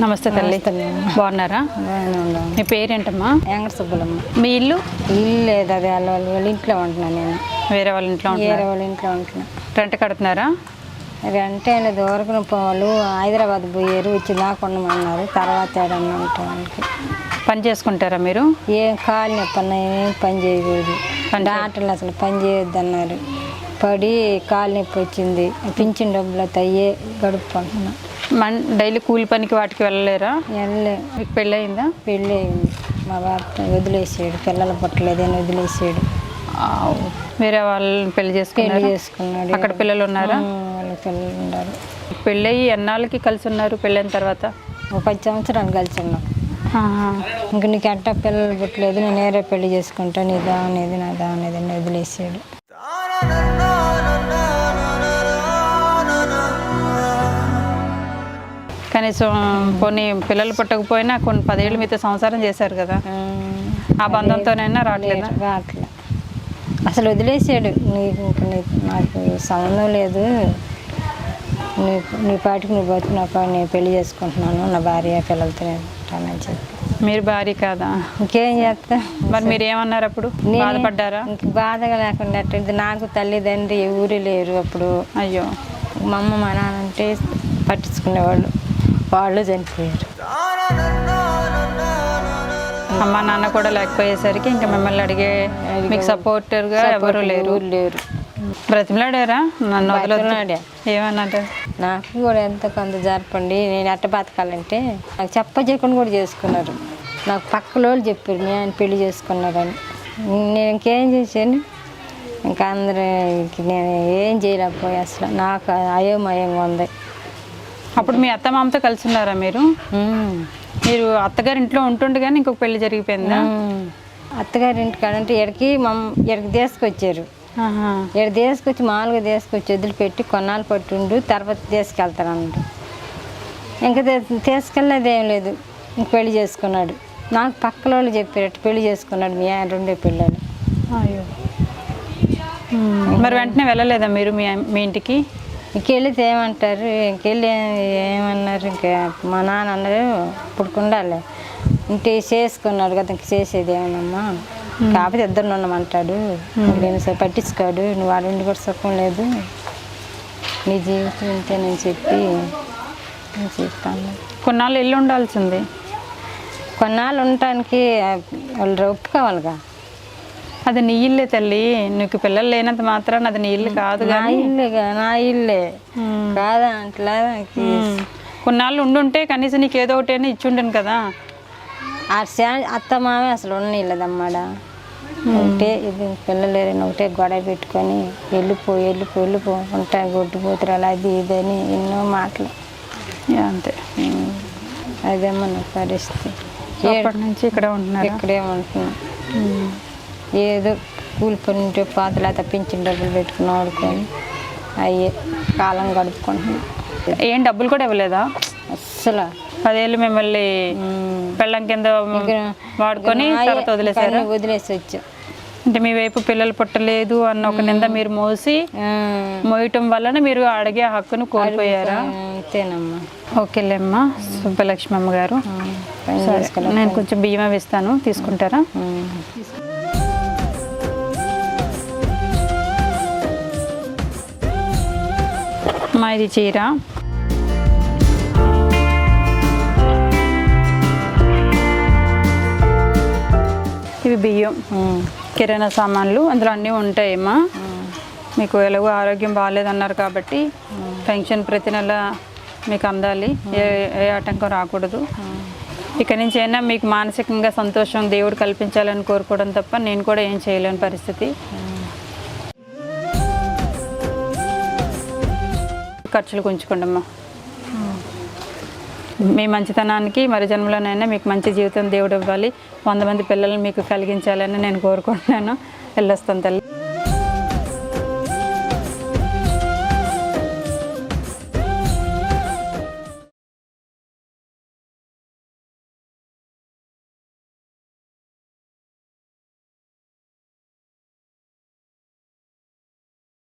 నమస్తే తల్లి, బాగున్నారా? మీ పేరేంటమ్మా? వెంకట సుబ్బలమ్మ. మీ ఇల్లు? ఇల్లు లేదు, అది వాళ్ళ ఇంట్లో ఉంటున్నాను నేను. వేరే వాళ్ళ ఇంట్లో? వేరే వాళ్ళ ఇంట్లో ఉంటున్నా. రెంట్ కడుతున్నారా? రెంటే లేదు, వరకు వాళ్ళు హైదరాబాద్ పోయారు, వచ్చి దాకా ఉండమన్నారు. తర్వాత ఏడన్నా ఉంటానికి. పని చేసుకుంటారా మీరు? ఏం కాలు నొప్పి అన్నా ఏం పని చేయకూడదు, డాక్టర్లు అసలు పని చేయొద్దు అన్నారు. పడి కాలు నొప్పి వచ్చింది, పింఛన్ డబ్బులు అయ్యే గడుపుకుంటున్నా. డైలీ కూలి పనికి వాటికి వెళ్ళలేరా? వెళ్ళలే. మీకు పెళ్ళి అయిందా? పెళ్ళి అయింది, మా భర్త వదిలేసాడు, పిల్లలు పుట్టలేదని వదిలేసాడు. వేరే వాళ్ళని పెళ్లి చేసుకున్నాడు. అక్కడ పిల్లలు ఉన్నారా? వాళ్ళ పిల్లలు ఉన్నారు. పెళ్ళి అయ్యి ఎన్నాళ్ళకి కలిసి ఉన్నారు? పెళ్ళైన తర్వాత 10 సంవత్సరాలు కలిసి ఉన్నాం. ఇంక నీకు అట్ట పిల్లలు పుట్టలేదు, నేను నేరే పెళ్లి చేసుకుంటాను, నీ దానేది నా దానేది అని వదిలేసాడు. కనీసం కొన్ని పిల్లలు పుట్టకపోయినా కొన్ని 10 ఏళ్ళు మీతో సంసారం చేశారు కదా, ఆ బంధంతోనైనా రావట్లేదా? రావట్లే, అసలు వదిలేసాడు. నాకు సంబంధం లేదు, నీ పాటికి నువ్వు బతుకు, నా పాటి నేను పెళ్లి చేసుకుంటున్నాను, నా భార్య పిల్లలతో ఉంటానని చెప్పి. మీరు భార్య కాదా? ఇంకేం చేస్తా మరి మీరు ఏమన్నారు అప్పుడు? బాధపడ్డారా? ఇంక బాధగా లేకుండా నాకు తల్లిదండ్రి ఎవరు లేరు అప్పుడు. అయ్యో, మా అమ్మ మా నాన్న అంటే పట్టించుకునేవాళ్ళు, వాళ్ళు చనిపోయారు. అమ్మ నాన్న కూడా లేకపోయేసరికి ఇంకా మిమ్మల్ని అడిగే మీకు సపోర్టర్గా ఎవరు లేరు. బ్రతిమలాడారా? నన్ను వదలొద్దు ఏమన్నా? నాకు కూడా ఎంత కొంత జరపండి, నేను ఎట్ట బతకాలంటే నాకు చెప్పజేయకుండా కూడా చేసుకున్నారు. నాకు పక్కల వాళ్ళు చెప్పారు మీ ఆయన పెళ్లి చేసుకున్నారని. నేను ఇంకేం చేశాను, ఇంకా అందరికి నేను ఏం చేయలేకపోయా. అసలు నాకు అయోమయంగా ఉంది. అప్పుడు మీ అత్త మామతో కలిసి ఉన్నారా మీరు? మీరు అత్తగారి ఇంట్లో ఉంటుండగానే ఇంకొక పెళ్లి జరిగిపోయిందా? అత్తగారి ఇంటికాడంటే ఇక్కడికి తీసుకొచ్చారు. ఇక్కడ తీసుకొచ్చి మామూలుగా తీసుకొచ్చి వదిలిపెట్టి కొన్నాళ్ళు పట్టుండు, తర్వాత తీసుకెళ్తానన్నాడు. ఇంకా తీసుకెళ్ళలేదు, ఏం లేదు, ఇంక పెళ్లి చేసుకున్నాడు. నాకు పక్కల వాళ్ళు చెప్పారట పెళ్లి చేసుకున్నాడు మీ ఆయన 2 పిల్లలు. అయ్యో, మరి వెంటనే వెళ్ళలేదా మీరు మీ ఇంటికి? ఇంకెళ్ళితే ఏమంటారు, ఇంకెళ్ళి ఏమన్నారు, ఇంకా మా నాన్న అన్నారు ఇప్పుడు ఉండాలి, ఇంటి చేసుకున్నాడు కదా, ఇంక చేసేది ఏమన్నమ్మా, కాకపోతే ఇద్దరు ఉండమంటాడు, నేను సరే పట్టించుకోడు, నువ్వు వాడు ఉండి కూడా సుఖం లేదు, నీ జీవితం ఇంతేనని చెప్పి నేను చెప్తాను. కొన్నాళ్ళు ఇల్లు ఉండాల్సింది. కొన్నాళ్ళు ఉండటానికి వాళ్ళు ఒప్పుకోవాలిగా. అది నీ ఇల్లే తల్లి, నీకు పిల్లలు లేనంత మాత్రాన అది నీ ఇల్లు కాదు. నా ఇల్లే కాదా అట్లా. కొన్నాళ్ళు ఉండుంటే కనీసం నీకు ఏదో ఒకటి అయినా ఇచ్చిండను కదా. అత్త మామే అసలు ఉండలేదమ్మాడా, ఉంటే ఇది పిల్లలు లేరని ఒకటే గొడవ పెట్టుకొని వెళ్ళిపో ఉంటాయి గొడ్డుపోతురాలు అది ఇదని ఎన్నో మాటలు. అంతే, అదేమో నా పరిస్థితి. ఎప్పటి నుంచి ఇక్కడే ఉంటున్నా. ఏదో కూలి పని ఉంటే పాతలా తప్పించిన డబ్బులు పెట్టుకుని వాడుకొని అయ్యే కాలం గడుపుకుంటున్నాం. ఏం డబ్బులు కూడా ఇవ్వలేదా? అస్సలు 10 ఏళ్ళు మిమ్మల్ని పెళ్ళం కింద వాడుకొని తర్వాత వదిలేసి వచ్చా. అంటే మీ వైపు పిల్లలు పుట్టలేదు అన్న ఒక నింద మీరు మోయటం వలన మీరు అడిగే హక్కును కోల్పోయారా? అంతేనమ్మా. ఓకేలేమ్మా. సుబ్బలక్ష్మి అమ్మ గారు, నేను కొంచెం బియ్యం ఇస్తాను, తీసుకుంటారా? మా ఇది చీర, ఇవి బియ్యం, కిరాణా సామాన్లు, అందులో అన్నీ ఉంటాయమ్మా. మీకు ఎలాగో ఆరోగ్యం బాగాలేదన్నారు కాబట్టి పెన్షన్ ప్రతి నెల మీకు అందాలి, ఏ ఆటంకం రాకూడదు. ఇక నుంచి అయినా మీకు మానసికంగా సంతోషం దేవుడు కల్పించాలని కోరుకోవడం తప్ప నేను కూడా ఏం చేయలేని పరిస్థితి. ఖర్చులు కొంచుకోండమ్మా. మీ మంచితనానికి మరి జన్మలోనైనా మీకు మంచి జీవితం దేవుడు ఇవ్వాలి, 100 మంది పిల్లల్ని మీకు కలిగించాలని నేను కోరుకుంటున్నాను. వెళ్ళొస్తాను తల్లి.